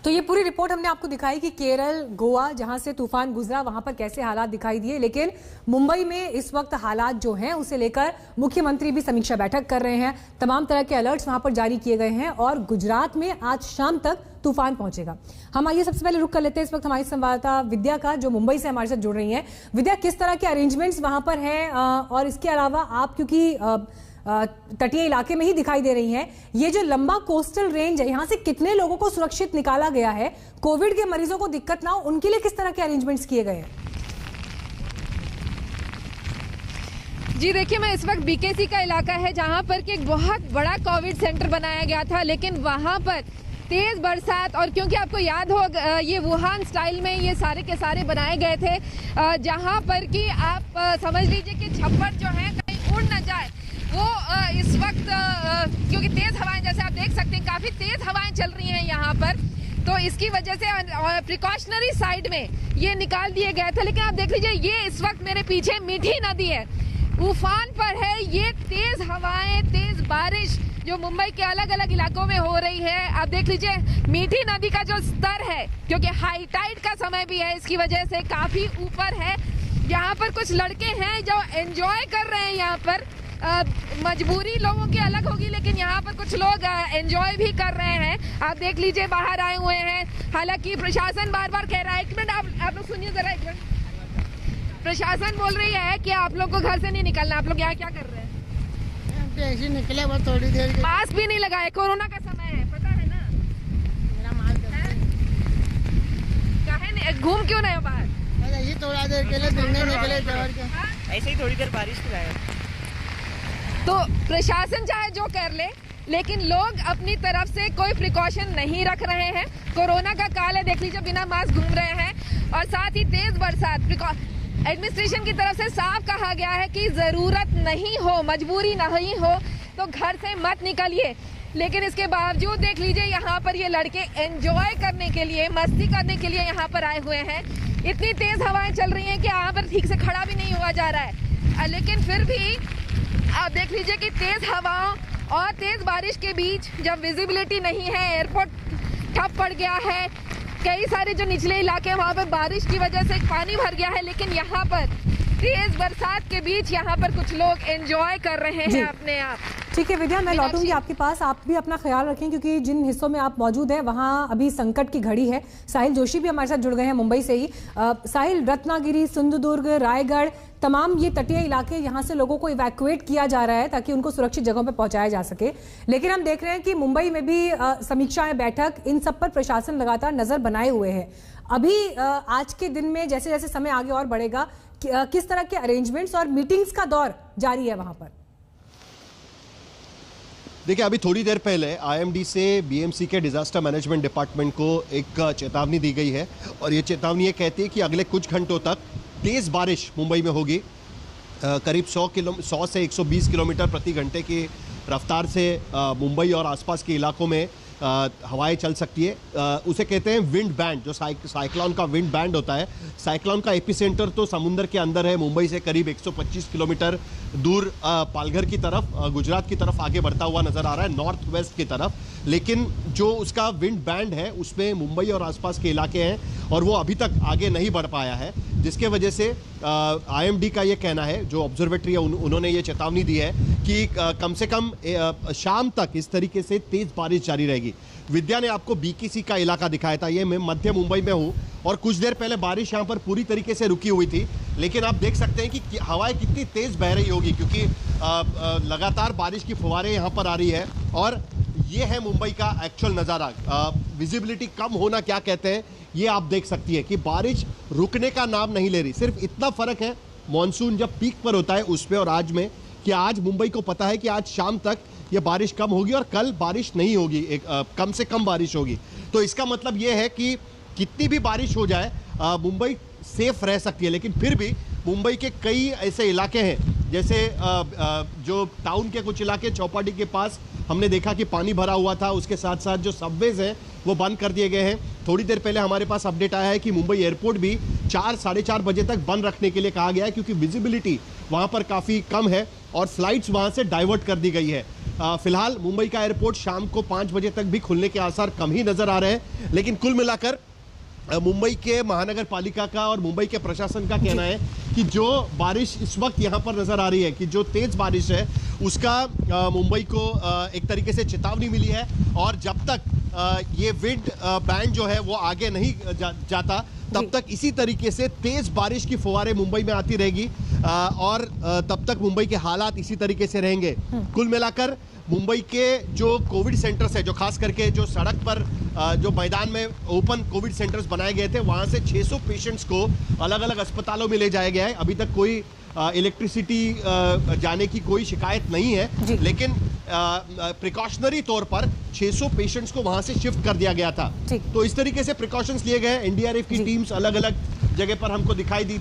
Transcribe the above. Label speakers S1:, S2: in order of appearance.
S1: तो ये पूरी रिपोर्ट हमने आपको दिखाई कि केरल, गोवा जहां से तूफान गुजरा वहां पर कैसे हालात दिखाई दिए, लेकिन मुंबई में इस वक्त हालात जो हैं उसे लेकर मुख्यमंत्री भी समीक्षा बैठक कर रहे हैं। तमाम तरह के अलर्ट्स वहां पर जारी किए गए हैं और गुजरात में आज शाम तक तूफान पहुंचेगा। हम आइए सबसे पहले रुक कर लेते हैं इस वक्त हमारी संवाददाता विद्या का, जो मुंबई से हमारे साथ जुड़ रही हैं। विद्या, किस तरह के अरेंजमेंट्स वहां पर हैं और इसके अलावा आप क्योंकि तटीय इलाके में ही दिखाई दे रही हैं, ये जो लंबा कोस्टल रेंज है यहाँ से कितने लोगों को सुरक्षित निकाला गया है? कोविड के मरीजों को दिक्कत ना हो उनके लिए किस तरह के अरेंजमेंट्स किए गए हैं?
S2: जी देखिए, मैं इस वक्त बीकेसी का इलाका है जहां पर कि एक बहुत बड़ा कोविड सेंटर बनाया गया था, लेकिन वहां पर तेज बरसात और क्योंकि आपको याद हो ये वुहान स्टाइल में ये सारे के सारे बनाए गए थे, जहां पर कि आप समझ लीजिए कि छप्पर जो है कहीं उड़ न जाए वो इस वक्त क्योंकि तेज हवाएं, जैसे आप देख सकते हैं काफी तेज हवाएं चल रही हैं यहाँ पर, तो इसकी वजह से प्रिकॉशनरी साइड में ये निकाल दिए गए थे। लेकिन आप देख लीजिए ये इस वक्त मेरे पीछे मीठी नदी है, उफान पर है। ये तेज हवाएं, तेज बारिश जो मुंबई के अलग अलग इलाकों में हो रही है, आप देख लीजिए मीठी नदी का जो स्तर है, क्योंकि हाई टाइड का समय भी है, इसकी वजह से काफी ऊपर है। यहाँ पर कुछ लड़के हैं जो एंजॉय कर रहे हैं यहाँ पर। मजबूरी लोगों की अलग होगी, लेकिन यहाँ पर कुछ लोग एंजॉय भी कर रहे हैं। आप देख लीजिए बाहर आए हुए हैं। हालांकि प्रशासन बार बार कह रहा है, एक मिनट आप लोग सुनिए जरा, एक मिनट। प्रशासन बोल रही है कि आप लोग को घर से नहीं निकलना। आप लोग यहाँ क्या कर रहे हैं?
S3: ऐसे निकले वो थोड़ी देर।
S2: मास्क भी नहीं लगाए, कोरोना का समय है, पता है ना।
S3: मेरा मास्क
S2: काहे घूम क्यों रहे हो बाहर?
S3: ये थोड़ा देर के लिए घूमने निकले,
S4: ऐसे ही थोड़ी देर बारिश में आए।
S2: तो प्रशासन चाहे जो कर ले, लेकिन लोग अपनी तरफ से कोई प्रिकॉशन नहीं रख रहे हैं। कोरोना का काल है, देख लीजिए बिना मास्क घूम रहे हैं और साथ ही तेज बरसात। एडमिनिस्ट्रेशन की तरफ से साफ कहा गया है कि जरूरत नहीं हो, मजबूरी नहीं हो तो घर से मत निकलिए। लेकिन इसके बावजूद देख लीजिए यहाँ पर ये लड़के एंजॉय करने के लिए, मस्ती करने के लिए यहाँ पर आए हुए हैं। इतनी तेज हवाएं चल रही हैं कि यहाँ पर ठीक से खड़ा भी नहीं हुआ जा रहा है, लेकिन फिर भी आप देख लीजिए कि तेज हवाओं और तेज बारिश के बीच जब विजिबिलिटी नहीं है, एयरपोर्ट ठप पड़ गया है, कई सारे जो निचले इलाके हैं वहाँ पर बारिश की वजह से पानी भर गया है, लेकिन यहाँ पर तेज बरसात के बीच यहाँ पर कुछ लोग एंजॉय कर रहे हैं अपने आप।
S1: ठीक है विद्या, मैं लौटूंगी आपके पास। आप भी अपना ख्याल रखें क्योंकि जिन हिस्सों में आप मौजूद हैं वहाँ अभी संकट की घड़ी है। साहिल जोशी भी हमारे साथ जुड़ गए हैं मुंबई से ही। साहिल, रत्नागिरी, सिंधुदुर्ग, रायगढ़, तमाम ये तटीय इलाके, यहाँ से लोगों को इवैक्यूएट किया जा रहा है ताकि उनको सुरक्षित जगहों पर पहुंचाया जा सके। लेकिन हम देख रहे हैं कि मुंबई में भी समीक्षाएं, बैठक, इन सब पर प्रशासन लगातार नजर बनाए हुए है। अभी आज के दिन में जैसे जैसे समय आगे और बढ़ेगा, किस तरह के अरेंजमेंट्स और मीटिंग्स का दौर जारी है वहां पर?
S5: देखिए, अभी थोड़ी देर पहले आईएमडी से बीएमसी के डिजास्टर मैनेजमेंट डिपार्टमेंट को एक चेतावनी दी गई है और ये चेतावनी ये कहती है कि अगले कुछ घंटों तक तेज बारिश मुंबई में होगी। करीब 100 से 120 किलोमीटर प्रति घंटे की रफ्तार से मुंबई और आसपास के इलाकों में हवाएं चल सकती है। उसे कहते हैं विंड बैंड, जो साइक्लोन का विंड बैंड होता है। साइक्लोन का एपिसेंटर तो समुद्र के अंदर है, मुंबई से करीब 125 किलोमीटर दूर पालघर की तरफ, गुजरात की तरफ आगे बढ़ता हुआ नजर आ रहा है, नॉर्थ वेस्ट की तरफ। लेकिन जो उसका विंड बैंड है उसमें मुंबई और आसपास के इलाके हैं और वो अभी तक आगे नहीं बढ़ पाया है, जिसके वजह से आईएमडी का ये कहना है, जो ऑब्जर्वेटरी है उन्होंने ये चेतावनी दी है कि कम से कम शाम तक इस तरीके से तेज बारिश जारी रहेगी। विद्या ने आपको बीकेसी का इलाका दिखाया था, ये मैं मध्य मुंबई में हूँ और कुछ देर पहले बारिश यहाँ पर पूरी तरीके से रुकी हुई थी, लेकिन आप देख सकते हैं कि हवाएं कितनी तेज बह रही होगी क्योंकि लगातार बारिश की फुहारें यहाँ पर आ रही है। और ये है मुंबई का एक्चुअल नज़ारा। विजिबिलिटी कम होना क्या कहते हैं ये आप देख सकती है कि बारिश रुकने का नाम नहीं ले रही। सिर्फ इतना फर्क है मॉनसून जब पीक पर होता है उसमें और आज में, कि आज मुंबई को पता है कि आज शाम तक ये बारिश कम होगी और कल बारिश नहीं होगी, कम से कम बारिश होगी। तो इसका मतलब ये है कि कितनी भी बारिश हो जाए मुंबई सेफ रह सकती है। लेकिन फिर भी मुंबई के कई ऐसे इलाके हैं, जैसे जो टाउन के कुछ इलाके, चौपाटी के पास हमने देखा कि पानी भरा हुआ था। उसके साथ साथ जो सबवेज हैं वो बंद कर दिए गए हैं। थोड़ी देर पहले हमारे पास अपडेट आया है कि मुंबई एयरपोर्ट भी 4 साढ़े 4 बजे तक बंद रखने के लिए कहा गया है क्योंकि विजिबिलिटी वहां पर काफ़ी कम है और फ्लाइट्स वहां से डाइवर्ट कर दी गई है। फिलहाल मुंबई का एयरपोर्ट शाम को 5 बजे तक भी खुलने के आसार कम ही नजर आ रहे हैं, लेकिन कुल मिलाकर मुंबई के महानगर पालिका का और मुंबई के प्रशासन का कहना है कि जो बारिश इस वक्त यहां पर नजर आ रही है, कि जो तेज बारिश है उसका मुंबई को एक तरीके से चेतावनी मिली है, और जब तक ये विंड बैंड जो है वो आगे नहीं जाता तब तक इसी तरीके से तेज बारिश की फुहारें मुंबई में आती रहेगी, और तब तक मुंबई के हालात इसी तरीके से रहेंगे। कुल मिलाकर मुंबई के जो कोविड सेंटर्स है, जो खास करके जो सड़क पर जो मैदान में ओपन कोविड सेंटर्स बनाए गए थे, वहां से 600 पेशेंट्स को अलग अलग अस्पतालों में ले जाया गया है। अभी तक कोई इलेक्ट्रिसिटी जाने की कोई शिकायत नहीं है, लेकिन प्रिकॉशनरी तौर पर 600 पेशेंट्स को वहां से शिफ्ट कर दिया गया था। तो इस तरीके से प्रिकॉशंस लिए गए। एनडीआरएफ की टीम्स अलग अलग जगह पर हमको दिखाई दी।